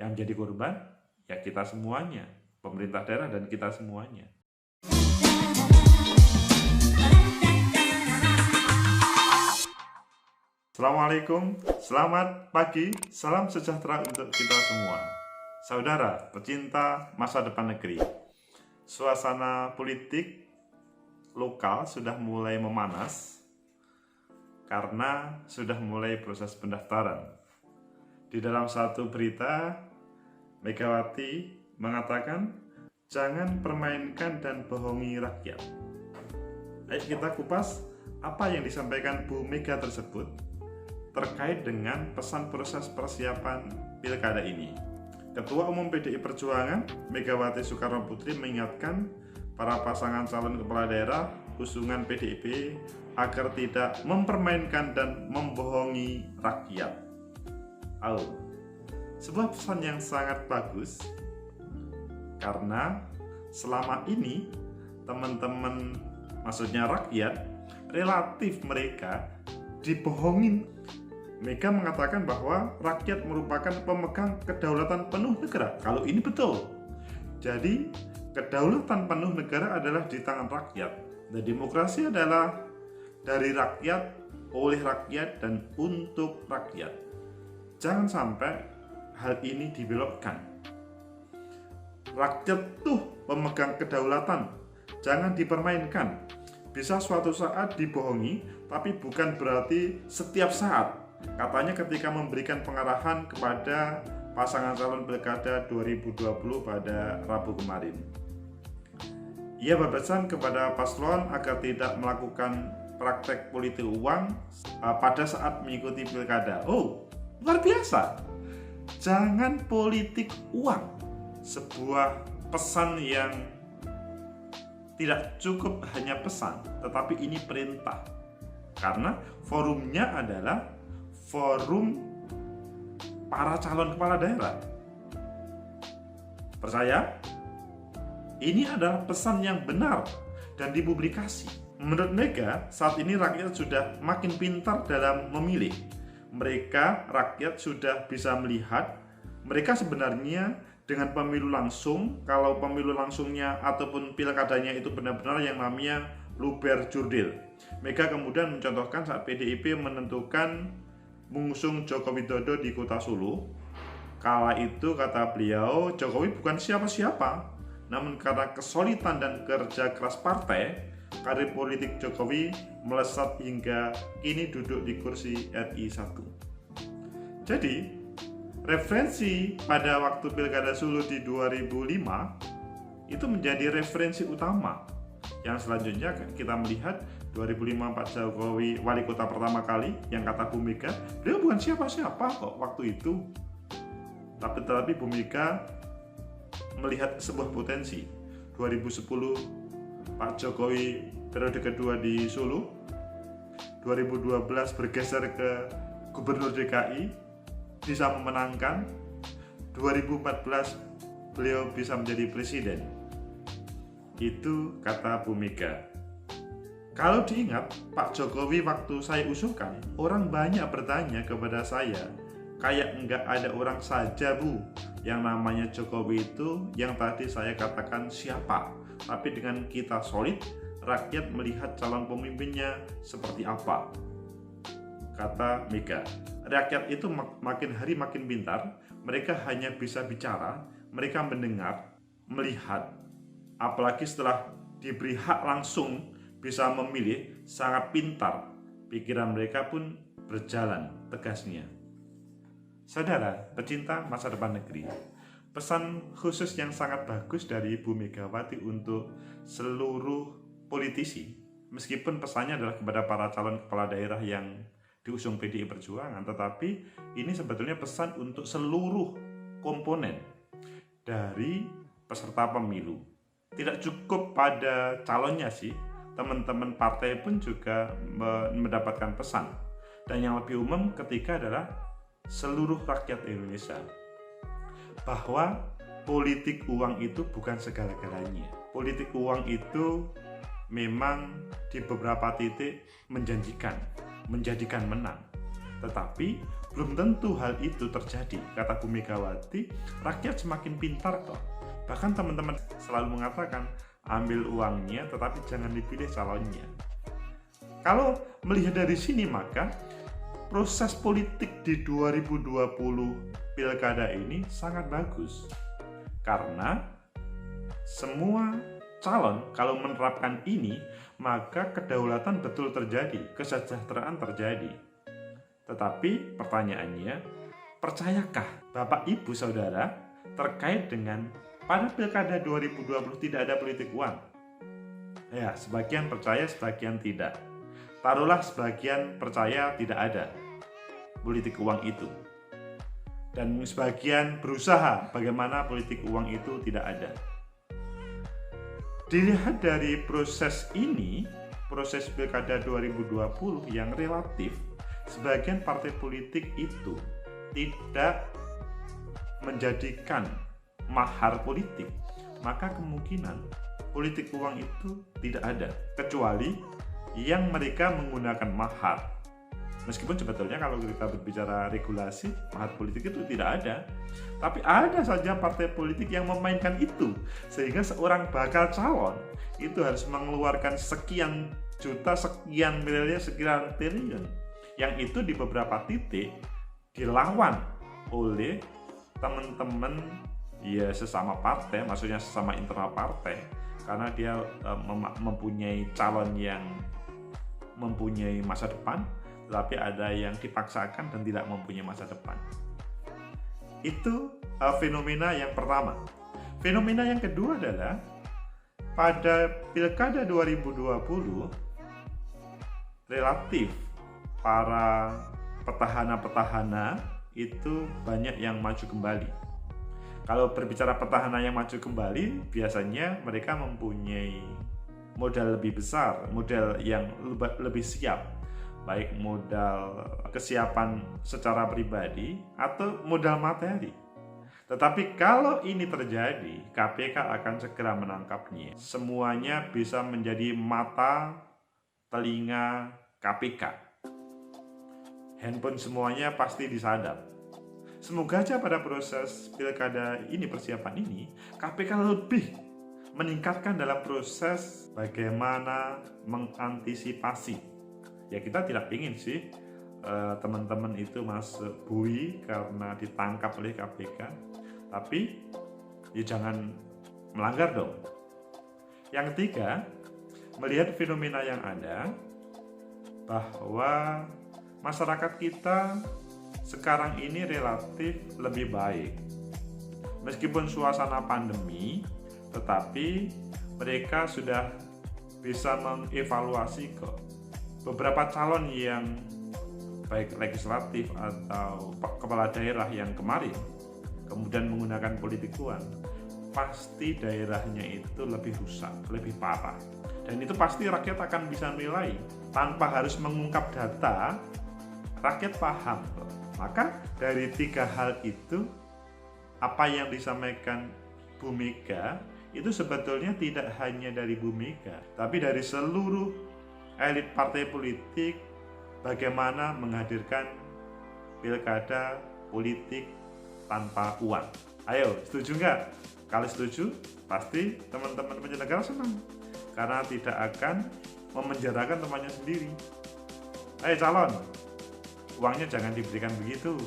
Yang menjadi korban ya kita semuanya, pemerintah daerah dan kita semuanya. Assalamualaikum, selamat pagi, salam sejahtera untuk kita semua. Saudara pecinta masa depan negeri, suasana politik lokal sudah mulai memanas karena sudah mulai proses pendaftaran. Di dalam satu berita, Megawati mengatakan, jangan permainkan dan bohongi rakyat. Ayo kita kupas apa yang disampaikan Bu Mega tersebut terkait dengan pesan proses persiapan pilkada ini. Ketua Umum PDI Perjuangan Megawati Soekarno Putri mengingatkan para pasangan calon kepala daerah usungan PDIP agar tidak mempermainkan dan membohongi rakyat. Sebuah pesan yang sangat bagus, karena selama ini teman-teman, maksudnya rakyat, relatif mereka dibohongin. Mega mengatakan bahwa rakyat merupakan pemegang kedaulatan penuh negara. Kalau ini betul, jadi kedaulatan penuh negara adalah di tangan rakyat, dan demokrasi adalah dari rakyat, oleh rakyat, dan untuk rakyat. Jangan sampai hal ini dibelokkan. Rakyat tuh pemegang kedaulatan, jangan dipermainkan. Bisa suatu saat dibohongi, tapi bukan berarti setiap saat. Katanya ketika memberikan pengarahan kepada pasangan calon pilkada 2020 pada Rabu kemarin. Ia berpesan kepada paslon agar tidak melakukan praktek politik uang pada saat mengikuti pilkada. Luar biasa. Jangan politik uang. Sebuah pesan yang tidak cukup hanya pesan, tetapi ini perintah. Karena forumnya adalah forum para calon kepala daerah. Percaya? Ini adalah pesan yang benar dan dipublikasi. Menurut Mega, saat ini rakyat sudah makin pintar dalam memilih. Mereka, rakyat sudah bisa melihat, mereka sebenarnya dengan pemilu langsung, kalau pemilu langsungnya ataupun pilkadanya itu benar-benar yang namanya luber jurdil. Mega kemudian mencontohkan saat PDIP menentukan mengusung Joko Widodo di Kota Solo. Kala itu kata beliau, Jokowi bukan siapa-siapa, namun karena kesulitan dan kerja keras partai, karir politik Jokowi melesat hingga kini duduk di kursi RI 1. Jadi, referensi pada waktu Pilkada Solo di 2005 itu menjadi referensi utama. Yang selanjutnya kita melihat 2005 Pak Jokowi wali kota pertama kali, yang kata Bu Mega, beliau bukan siapa-siapa kok waktu itu. Tetapi Bu Mega melihat sebuah potensi. 2010 Pak Jokowi periode kedua di Solo, 2012 bergeser ke Gubernur DKI, bisa memenangkan, 2014 beliau bisa menjadi presiden. Itu kata Bu Mega. Kalau diingat, Pak Jokowi waktu saya usulkan, orang banyak bertanya kepada saya, kayak nggak ada orang saja Bu, yang namanya Jokowi itu yang tadi saya katakan siapa. Tapi dengan kita solid, rakyat melihat calon pemimpinnya seperti apa. Kata Mega, rakyat itu makin hari makin pintar, mereka hanya bisa bicara, mereka mendengar, melihat. Apalagi setelah diberi hak langsung bisa memilih, sangat pintar. Pikiran mereka pun berjalan, tegasnya. Saudara, pecinta masa depan negeri, pesan khusus yang sangat bagus dari Bu Megawati untuk seluruh politisi, meskipun pesannya adalah kepada para calon kepala daerah yang diusung PDI Perjuangan, tetapi ini sebetulnya pesan untuk seluruh komponen dari peserta pemilu. Tidak cukup pada calonnya sih, teman-teman partai pun juga mendapatkan pesan. Dan yang lebih umum ketiga adalah seluruh rakyat Indonesia, bahwa politik uang itu bukan segala-galanya. Politik uang itu memang di beberapa titik menjanjikan, menjadikan menang. Tetapi Belum tentu hal itu terjadi, kata Bu Megawati. Rakyat semakin pintar kok. Bahkan teman-teman selalu mengatakan, ambil uangnya tetapi jangan dipilih calonnya. Kalau melihat dari sini, maka proses politik di 2020 pilkada ini sangat bagus. Karena semua calon kalau menerapkan ini, maka kedaulatan betul terjadi, kesejahteraan terjadi. Tetapi pertanyaannya, percayakah Bapak Ibu Saudara terkait dengan pada pilkada 2020 tidak ada politik uang? Ya, sebagian percaya, sebagian tidak. Taruhlah sebagian percaya tidak ada politik uang itu. Dan sebagian berusaha bagaimana politik uang itu tidak ada. Dilihat dari proses ini, proses pilkada 2020 yang relatif, sebagian partai politik itu tidak menjadikan mahar politik, maka kemungkinan politik uang itu tidak ada, kecuali yang mereka menggunakan mahar. Meskipun sebetulnya kalau kita berbicara regulasi, mahar politik itu tidak ada, tapi ada saja partai politik yang memainkan itu, sehingga seorang bakal calon itu harus mengeluarkan sekian juta, sekian miliar, sekian triliun, yang itu di beberapa titik dilawan oleh teman-teman ya sesama partai, maksudnya sesama internal partai, karena dia mempunyai calon yang mempunyai masa depan, tetapi ada yang dipaksakan dan tidak mempunyai masa depan. Itu fenomena yang pertama. Fenomena yang kedua adalah pada pilkada 2020 relatif para petahana-petahana itu banyak yang maju kembali. Kalau berbicara petahana yang maju kembali, biasanya mereka mempunyai modal lebih besar, modal yang lebih siap, baik modal kesiapan secara pribadi atau modal materi. Tetapi kalau ini terjadi, KPK akan segera menangkapnya. Semuanya bisa menjadi mata, telinga KPK. Handphone semuanya pasti disadap. Semoga aja pada proses pilkada ini, persiapan ini, KPK lebih meningkatkan dalam proses bagaimana mengantisipasi. Ya kita tidak ingin sih teman-teman itu masuk bui karena ditangkap oleh KPK, tapi ya jangan melanggar dong. Yang ketiga, melihat fenomena yang ada bahwa masyarakat kita sekarang ini relatif lebih baik. Meskipun suasana pandemi, tetapi mereka sudah bisa mengevaluasi kok. Beberapa calon yang baik legislatif atau kepala daerah yang kemarin kemudian menggunakan politik uang, pasti daerahnya itu lebih rusak, lebih parah. Dan itu pasti rakyat akan bisa menilai tanpa harus mengungkap data, rakyat paham kok. Maka dari tiga hal itu, apa yang disampaikan Bu Mega itu sebetulnya tidak hanya dari Bu Mega, tapi dari seluruh elit partai politik, bagaimana menghadirkan pilkada politik tanpa uang. Ayo, setuju nggak? Kalau setuju, pasti teman-teman penyelenggara senang, karena tidak akan memenjarakan temannya sendiri. Ayo calon, uangnya jangan diberikan begitu.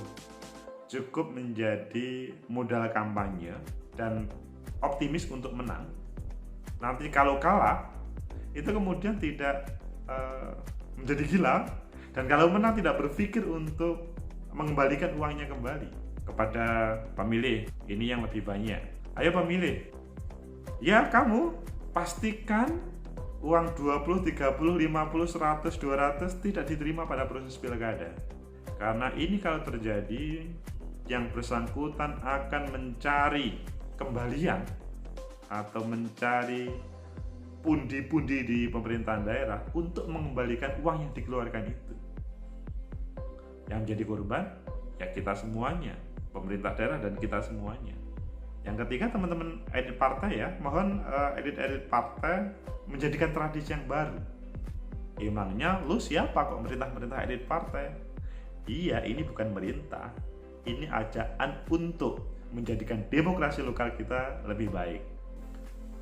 Cukup menjadi modal kampanye dan optimis untuk menang. Nanti kalau kalah, itu kemudian tidak menjadi gila, dan kalau menang tidak berpikir untuk mengembalikan uangnya kembali kepada pemilih. Ini yang lebih banyak. Ayo pemilih, ya kamu pastikan uang 20, 30, 50, 100, 200 tidak diterima pada proses pilkada. Karena ini kalau terjadi, yang bersangkutan akan mencari kembalian atau mencari pundi-pundi di pemerintahan daerah untuk mengembalikan uang yang dikeluarkan itu. Yang menjadi korban ya kita semuanya, pemerintah daerah dan kita semuanya. Yang ketiga, teman-teman elit partai ya, mohon elit-elit partai menjadikan tradisi yang baru. Emangnya lu siapa kok merintah-merintah elit partai? Iya, ini bukan merintah. Ini ajaan untuk menjadikan demokrasi lokal kita lebih baik.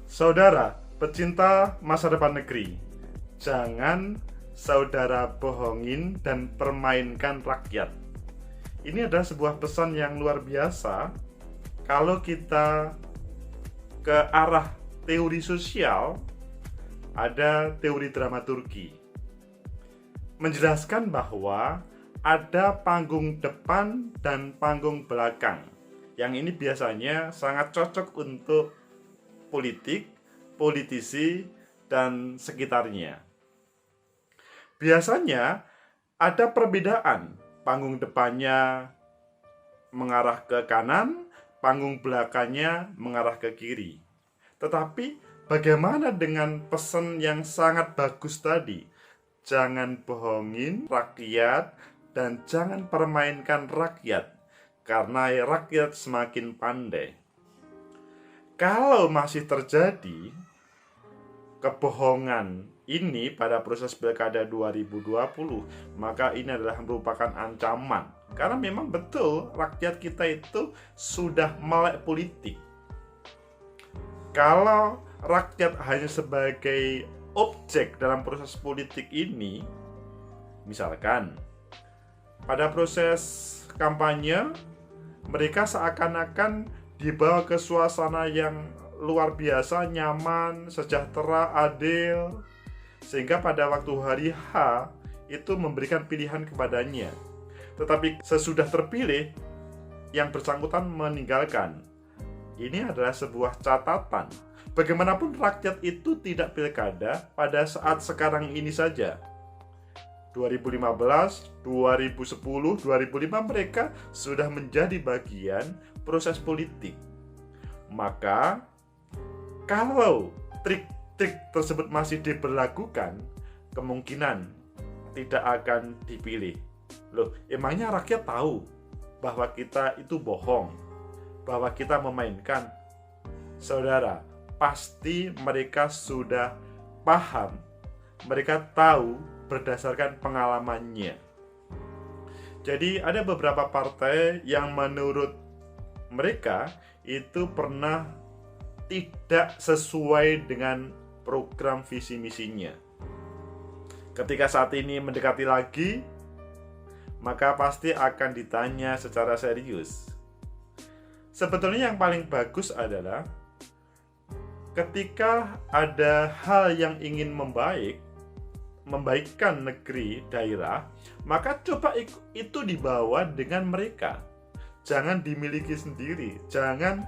Saudara, pecinta masa depan negeri, jangan saudara bohongin dan permainkan rakyat. Ini adalah sebuah pesan yang luar biasa. Kalau kita ke arah teori sosial, ada teori dramaturgi menjelaskan bahwa ada panggung depan dan panggung belakang. Yang ini biasanya sangat cocok untuk politik, politisi, dan sekitarnya. Biasanya ada perbedaan. Panggung depannya mengarah ke kanan, panggung belakangnya mengarah ke kiri. Tetapi bagaimana dengan pesan yang sangat bagus tadi? Jangan bohongin rakyat dan jangan permainkan rakyat, karena rakyat semakin pandai. Kalau masih terjadi kebohongan ini pada proses pilkada 2020, maka ini adalah merupakan ancaman. Karena memang betul rakyat kita itu sudah melek politik. Kalau rakyat hanya sebagai objek dalam proses politik ini, misalkan pada proses kampanye mereka seakan-akan dibawa ke suasana yang luar biasa, nyaman, sejahtera, adil, sehingga pada waktu hari H itu memberikan pilihan kepadanya. Tetapi sesudah terpilih, yang bersangkutan meninggalkan. Ini adalah sebuah catatan. Bagaimanapun rakyat itu tidak pilkada pada saat sekarang ini saja. 2015, 2010, 2005 mereka sudah menjadi bagian proses politik. Maka kalau trik-trik tersebut masih diberlakukan, kemungkinan tidak akan dipilih. Loh, emangnya rakyat tahu bahwa kita itu bohong, bahwa kita memainkan? Saudara, pasti mereka sudah paham, mereka tahu berdasarkan pengalamannya. Jadi ada beberapa partai yang menurut mereka itu pernah tidak sesuai dengan program visi misinya. Ketika saat ini mendekati lagi, maka pasti akan ditanya secara serius. Sebetulnya yang paling bagus adalah ketika ada hal yang ingin membaikkan negeri, daerah, maka coba itu dibawa dengan mereka. Jangan dimiliki sendiri, jangan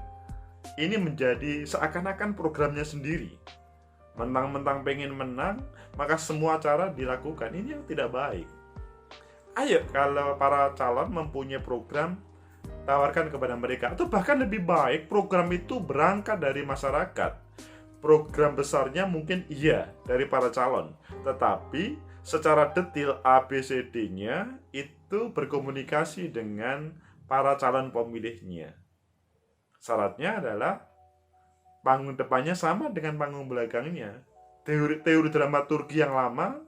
ini menjadi seakan-akan programnya sendiri. Mentang-mentang pengen menang, maka semua cara dilakukan. Ini yang tidak baik. Ayo, kalau para calon mempunyai program, tawarkan kepada mereka. Atau bahkan lebih baik, program itu berangkat dari masyarakat. Program besarnya mungkin iya dari para calon, tetapi secara detail ABCD-nya itu berkomunikasi dengan para calon pemilihnya. Syaratnya adalah panggung depannya sama dengan panggung belakangnya. Teori dramaturgi yang lama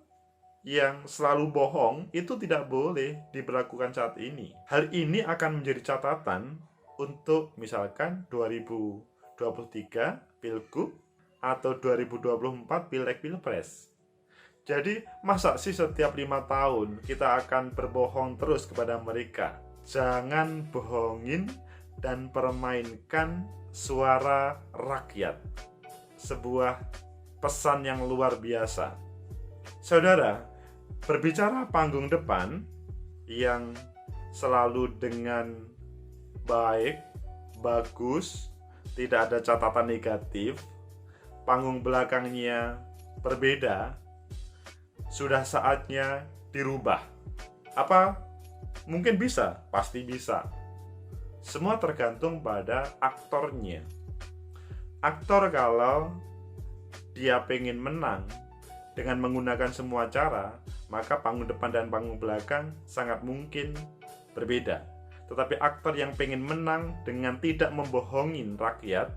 yang selalu bohong itu tidak boleh diberlakukan saat ini. Hal ini akan menjadi catatan untuk misalkan 2023 Pilgub atau 2024 Pileg Pilpres. Jadi masa sih setiap 5 tahun kita akan berbohong terus kepada mereka? Jangan bohongin dan permainkan suara rakyat. Sebuah pesan yang luar biasa. Saudara, berbicara panggung depan yang selalu dengan baik, bagus, tidak ada catatan negatif, panggung belakangnya berbeda, sudah saatnya dirubah. Apa? Mungkin bisa, pasti bisa. Semua tergantung pada aktornya. Aktor kalau dia pengen menang dengan menggunakan semua cara, maka panggung depan dan panggung belakang sangat mungkin berbeda. Tetapi aktor yang pengen menang dengan tidak membohongin rakyat,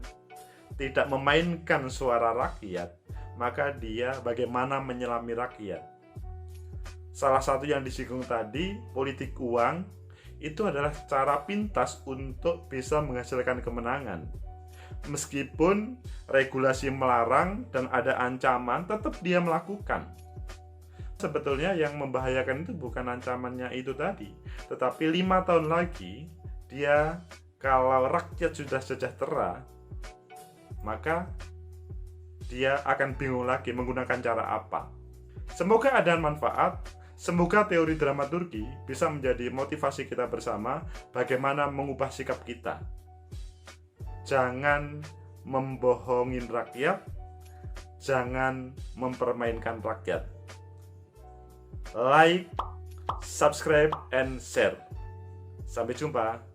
tidak memainkan suara rakyat, maka dia bagaimana menyelami rakyat. salah satu yang disinggung tadi, politik uang, itu adalah cara pintas untuk bisa menghasilkan kemenangan. Meskipun regulasi melarang dan ada ancaman, tetap dia melakukan. Sebetulnya yang membahayakan itu bukan ancamannya itu tadi, tetapi 5 tahun lagi dia, kalau rakyat sudah sejahtera, maka dia akan bingung lagi menggunakan cara apa. Semoga ada manfaat. Semoga teori dramaturgi bisa menjadi motivasi kita bersama bagaimana mengubah sikap kita. Jangan membohongin rakyat, jangan mempermainkan rakyat. Like, subscribe, and share. Sampai jumpa.